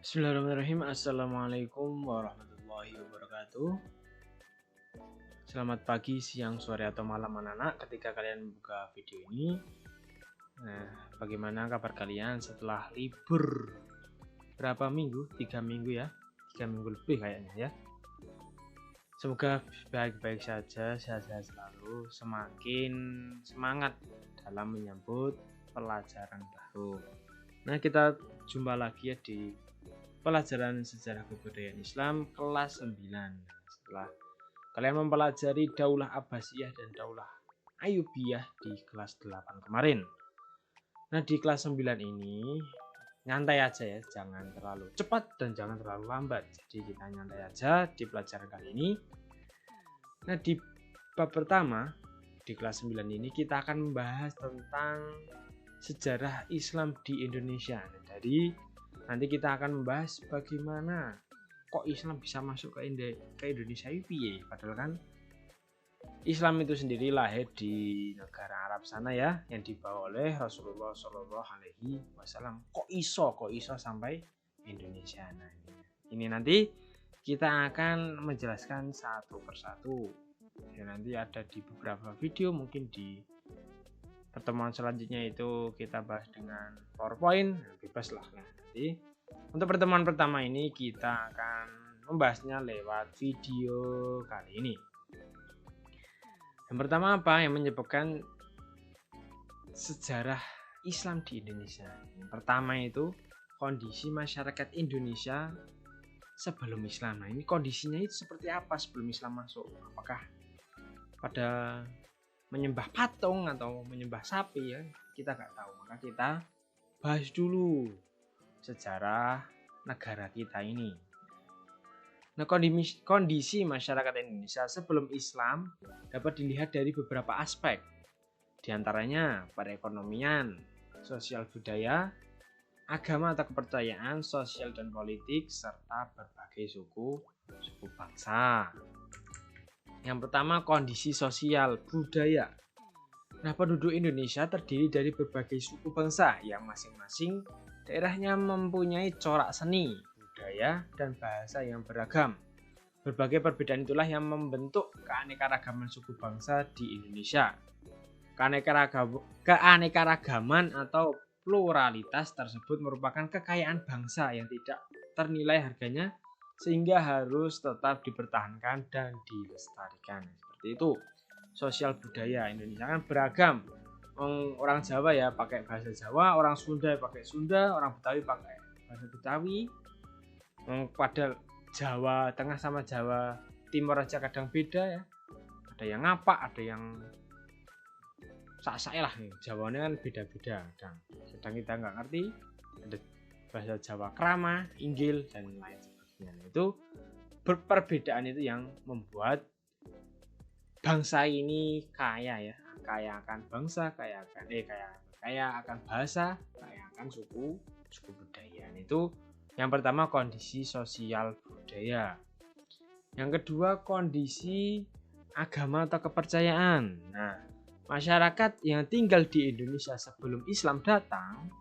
Bismillahirrahmanirrahim. Assalamualaikum warahmatullahi wabarakatuh. Selamat pagi, siang, sore, atau malam anak-anak ketika kalian membuka video ini. Nah, bagaimana kabar kalian setelah libur berapa minggu? 3 minggu ya, 3 minggu lebih kayaknya ya. Semoga baik-baik saja, sehat-sehat selalu, semakin semangat dalam menyambut pelajaran baru. Nah, kita jumpa lagi ya di pelajaran sejarah kebudayaan Islam kelas 9. Setelah kalian mempelajari Daulah Abbasiyah dan Daulah Ayyubiyah di kelas 8 kemarin. Nah, di kelas 9 ini nyantai aja ya, jangan terlalu cepat dan jangan terlalu lambat. Jadi kita nyantai aja di pelajaran kali ini. Nah, di bab pertama di kelas 9 ini kita akan membahas tentang sejarah Islam di Indonesia. Nah, nanti kita akan membahas bagaimana kok Islam bisa masuk ke Indonesia itu, padahal kan Islam itu sendiri lahir di negara Arab sana ya, yang dibawa oleh Rasulullah Shallallahu Alaihi Wasallam. Kok iso sampai Indonesia? Nah, ini nanti kita akan menjelaskan satu persatu. Ya, nanti ada di beberapa video, mungkin di pertemuan selanjutnya itu kita bahas dengan PowerPoint, bebas lah ya. Nanti untuk pertemuan pertama ini kita akan membahasnya lewat video kali ini. Yang pertama apa yang menyebabkan sejarah Islam di Indonesia? Yang pertama itu kondisi masyarakat Indonesia sebelum Islam. Nah, ini kondisinya itu seperti apa sebelum Islam masuk? Apakah pada menyembah patung atau menyembah sapi ya, kita nggak tahu. Maka kita bahas dulu sejarah negara kita ini. Nah, kondisi masyarakat Indonesia sebelum Islam dapat dilihat dari beberapa aspek. Di antaranya perekonomian, sosial budaya, agama atau kepercayaan, sosial dan politik, serta berbagai suku bangsa. Yang pertama, kondisi sosial budaya. Nah, penduduk Indonesia terdiri dari berbagai suku bangsa yang masing-masing daerahnya mempunyai corak seni, budaya, dan bahasa yang beragam. Berbagai perbedaan itulah yang membentuk keanekaragaman suku bangsa di Indonesia. Keanekaragaman atau pluralitas tersebut merupakan kekayaan bangsa yang tidak ternilai harganya, sehingga harus tetap dipertahankan dan dilestarikan. Seperti itu. Sosial budaya Indonesia kan beragam. Orang Jawa ya pakai bahasa Jawa, orang Sunda pakai Sunda, orang Betawi pakai bahasa Betawi. Pada Jawa Tengah sama Jawa Timur aja kadang beda ya. Ada yang ngapak, ada yang sak-sak lah. Jawanya kan beda-beda. Sedang kita nggak ngerti, ada bahasa Jawa krama, inggil, dan lain sebagainya. Itu perbedaan itu yang membuat bangsa ini kaya ya, kaya akan bangsa, kaya akan bahasa, kaya akan suku budaya. Itu yang pertama, kondisi sosial budaya. Yang kedua, kondisi agama atau kepercayaan. Nah, masyarakat yang tinggal di Indonesia sebelum Islam datang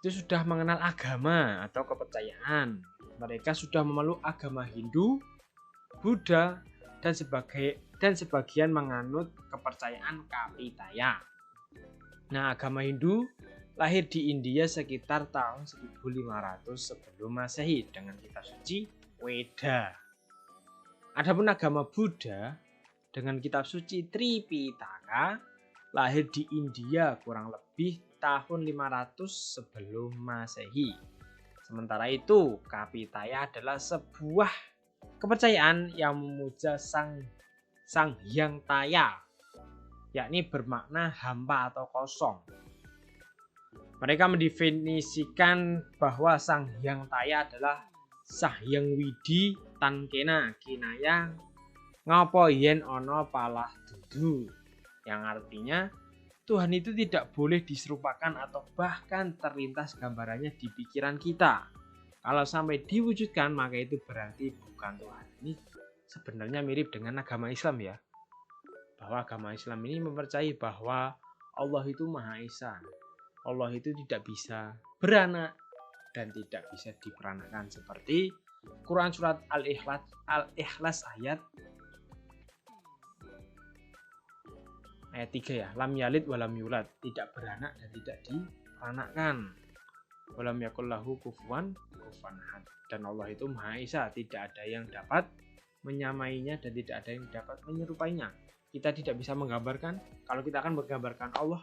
itu sudah mengenal agama atau kepercayaan. Mereka sudah memeluk agama Hindu, Buddha, dan sebagian menganut kepercayaan Kapitaya. Nah, agama Hindu lahir di India sekitar tahun 1500 sebelum Masehi dengan kitab suci Weda. Adapun agama Buddha dengan kitab suci Tripitaka lahir di India kurang lebih tahun 500 sebelum Masehi. Sementara itu, Kapitaya adalah sebuah kepercayaan yang memuja Sang Hyang Taya, yakni bermakna hampa atau kosong. Mereka mendefinisikan bahwa Sang Hyang Taya adalah Sahyang Widi Tankena Kinaya Ngopo Yen Ono Palah Dudu, yang artinya Tuhan itu tidak boleh diserupakan atau bahkan terlintas gambarannya di pikiran kita. Kalau sampai diwujudkan, maka itu berarti bukan Tuhan. Ini sebenarnya mirip dengan agama Islam ya. Bahwa agama Islam ini mempercayai bahwa Allah itu Maha Esa. Allah itu tidak bisa beranak dan tidak bisa diperanakan, seperti Quran surat Al-Ikhlas ayat 3 ya, lam yalid walam yulad, tidak beranak dan tidak diperanakkan. Walam yakul lahu kufuwan ahad, dan Allah itu Maha Esa, tidak ada yang dapat menyamainya dan tidak ada yang dapat menyerupainya. Kita tidak bisa menggambarkan. Kalau kita akan menggambarkan Allah,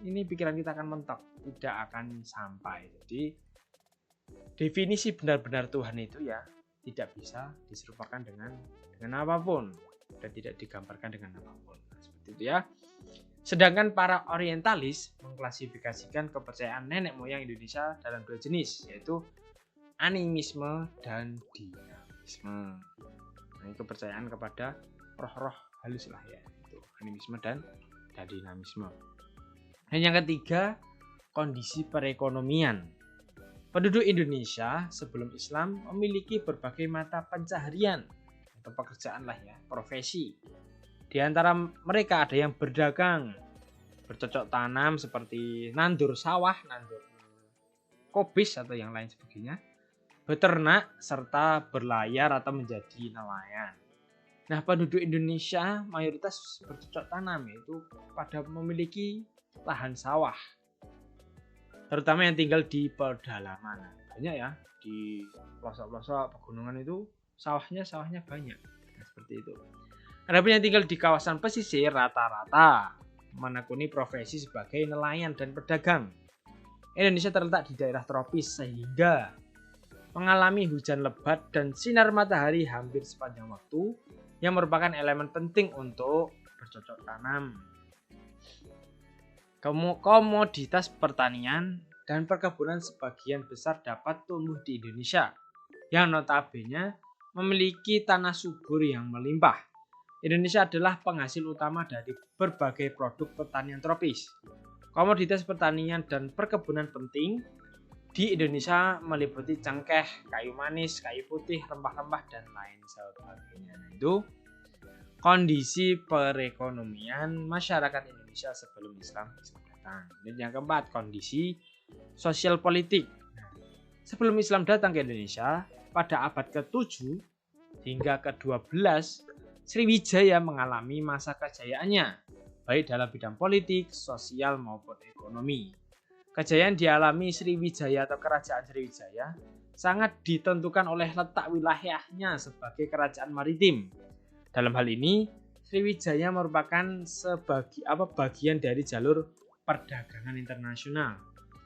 ini pikiran kita akan mentok, tidak akan sampai. Jadi definisi benar-benar Tuhan itu ya tidak bisa diserupakan dengan apapun dan tidak digambarkan dengan apapun. Nah, seperti itu ya. Sedangkan para orientalis mengklasifikasikan kepercayaan nenek moyang Indonesia dalam 2 jenis, yaitu animisme dan dinamisme. Nah, kepercayaan kepada roh-roh halus lah ya, itu animisme dan dinamisme. Dan yang ketiga, kondisi perekonomian. Penduduk Indonesia sebelum Islam memiliki berbagai mata pencaharian atau pekerjaan lah ya, profesi. Di antara mereka ada yang berdagang, bercocok tanam seperti nandur sawah, nandur kobis atau yang lain sebagainya, beternak, serta berlayar atau menjadi nelayan. Nah, penduduk Indonesia mayoritas bercocok tanam, yaitu pada memiliki lahan sawah, terutama yang tinggal di pedalaman. Banyak ya, di pelosok-pelosok pegunungan itu sawahnya banyak. Nah, seperti itu. Adapun yang tinggal di kawasan pesisir rata-rata menekuni profesi sebagai nelayan dan pedagang. Indonesia terletak di daerah tropis sehingga mengalami hujan lebat dan sinar matahari hampir sepanjang waktu, yang merupakan elemen penting untuk bercocok tanam. Komoditas pertanian dan perkebunan sebagian besar dapat tumbuh di Indonesia, yang notabene memiliki tanah subur yang melimpah. Indonesia adalah penghasil utama dari berbagai produk pertanian tropis. Komoditas pertanian dan perkebunan penting di Indonesia meliputi cengkeh, kayu manis, kayu putih, rempah-rempah, dan lain sebagainya. Nah, itu kondisi perekonomian masyarakat Indonesia sebelum Islam datang. Dan yang keempat, kondisi sosial politik. Nah, sebelum Islam datang ke Indonesia pada abad ke-7 hingga ke-12, Sriwijaya mengalami masa kejayaannya, baik dalam bidang politik, sosial, maupun ekonomi. Kejayaan dialami Sriwijaya atau Kerajaan Sriwijaya sangat ditentukan oleh letak wilayahnya sebagai kerajaan maritim. Dalam hal ini, Sriwijaya merupakan bagian dari jalur perdagangan internasional.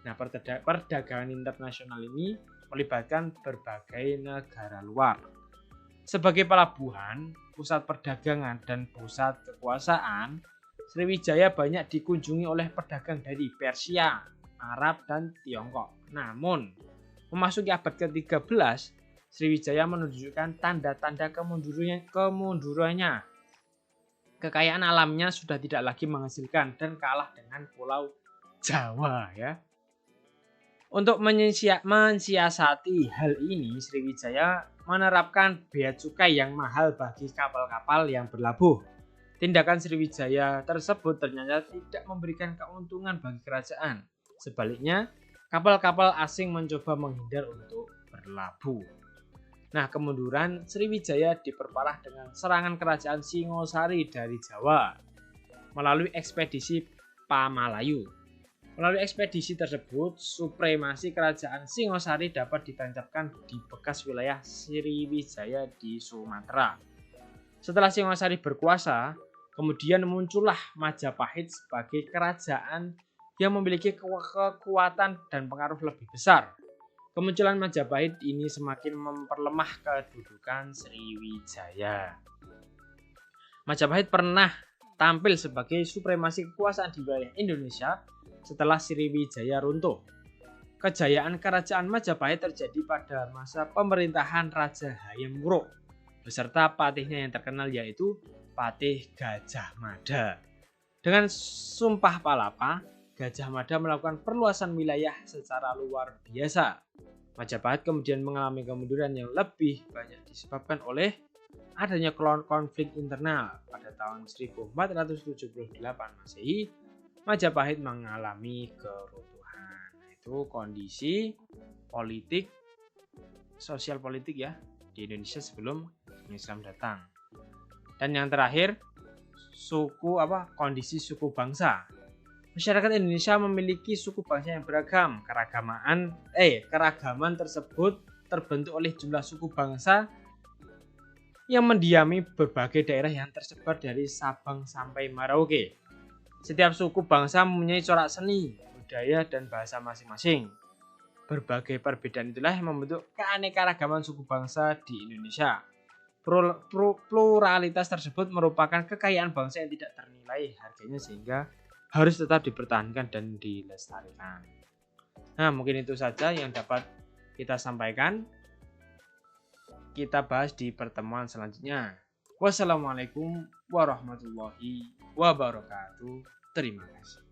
Nah, perdagangan internasional ini melibatkan berbagai negara luar. Sebagai pelabuhan, pusat perdagangan, dan pusat kekuasaan, Sriwijaya banyak dikunjungi oleh pedagang dari Persia, Arab, dan Tiongkok. Namun, memasuki abad ke-13, Sriwijaya menunjukkan tanda-tanda kemundurannya. Kekayaan alamnya sudah tidak lagi menghasilkan dan kalah dengan Pulau Jawa ya. Untuk mensiasati hal ini, Sriwijaya menerapkan bea cukai yang mahal bagi kapal-kapal yang berlabuh. Tindakan Sriwijaya tersebut ternyata tidak memberikan keuntungan bagi kerajaan. Sebaliknya, kapal-kapal asing mencoba menghindar untuk berlabuh. Nah, kemunduran Sriwijaya diperparah dengan serangan kerajaan Singosari dari Jawa melalui ekspedisi Pamalayu. Melalui ekspedisi tersebut, supremasi kerajaan Singosari dapat ditancapkan di bekas wilayah Sriwijaya di Sumatera. Setelah Singosari berkuasa, kemudian muncullah Majapahit sebagai kerajaan yang memiliki kekuatan dan pengaruh lebih besar. Kemunculan Majapahit ini semakin memperlemah kedudukan Sriwijaya. Majapahit pernah tampil sebagai supremasi kekuasaan di wilayah Indonesia setelah Sriwijaya runtuh. Kejayaan kerajaan Majapahit terjadi pada masa pemerintahan Raja Hayam Wuruk beserta patihnya yang terkenal yaitu Patih Gajah Mada. Dengan Sumpah Palapa, Gajah Mada melakukan perluasan wilayah secara luar biasa. Majapahit kemudian mengalami kemunduran yang lebih banyak disebabkan oleh adanya konflik internal. Pada tahun 1478 Masehi, Majapahit mengalami keruntuhan. Itu kondisi politik, sosial politik ya di Indonesia sebelum Islam datang. Dan yang terakhir, kondisi suku bangsa. Masyarakat Indonesia memiliki suku bangsa yang beragam. Keragaman tersebut terbentuk oleh jumlah suku bangsa yang mendiami berbagai daerah yang tersebar dari Sabang sampai Merauke. Setiap suku bangsa mempunyai corak seni, budaya, dan bahasa masing-masing. Berbagai perbedaan itulah yang membentuk keanekaragaman suku bangsa di Indonesia. Pluralitas tersebut merupakan kekayaan bangsa yang tidak ternilai harganya sehingga harus tetap dipertahankan dan dilestarikan. Nah, mungkin itu saja yang dapat kita sampaikan. Kita bahas di pertemuan selanjutnya. Wassalamualaikum warahmatullahi wabarakatuh. Terima kasih.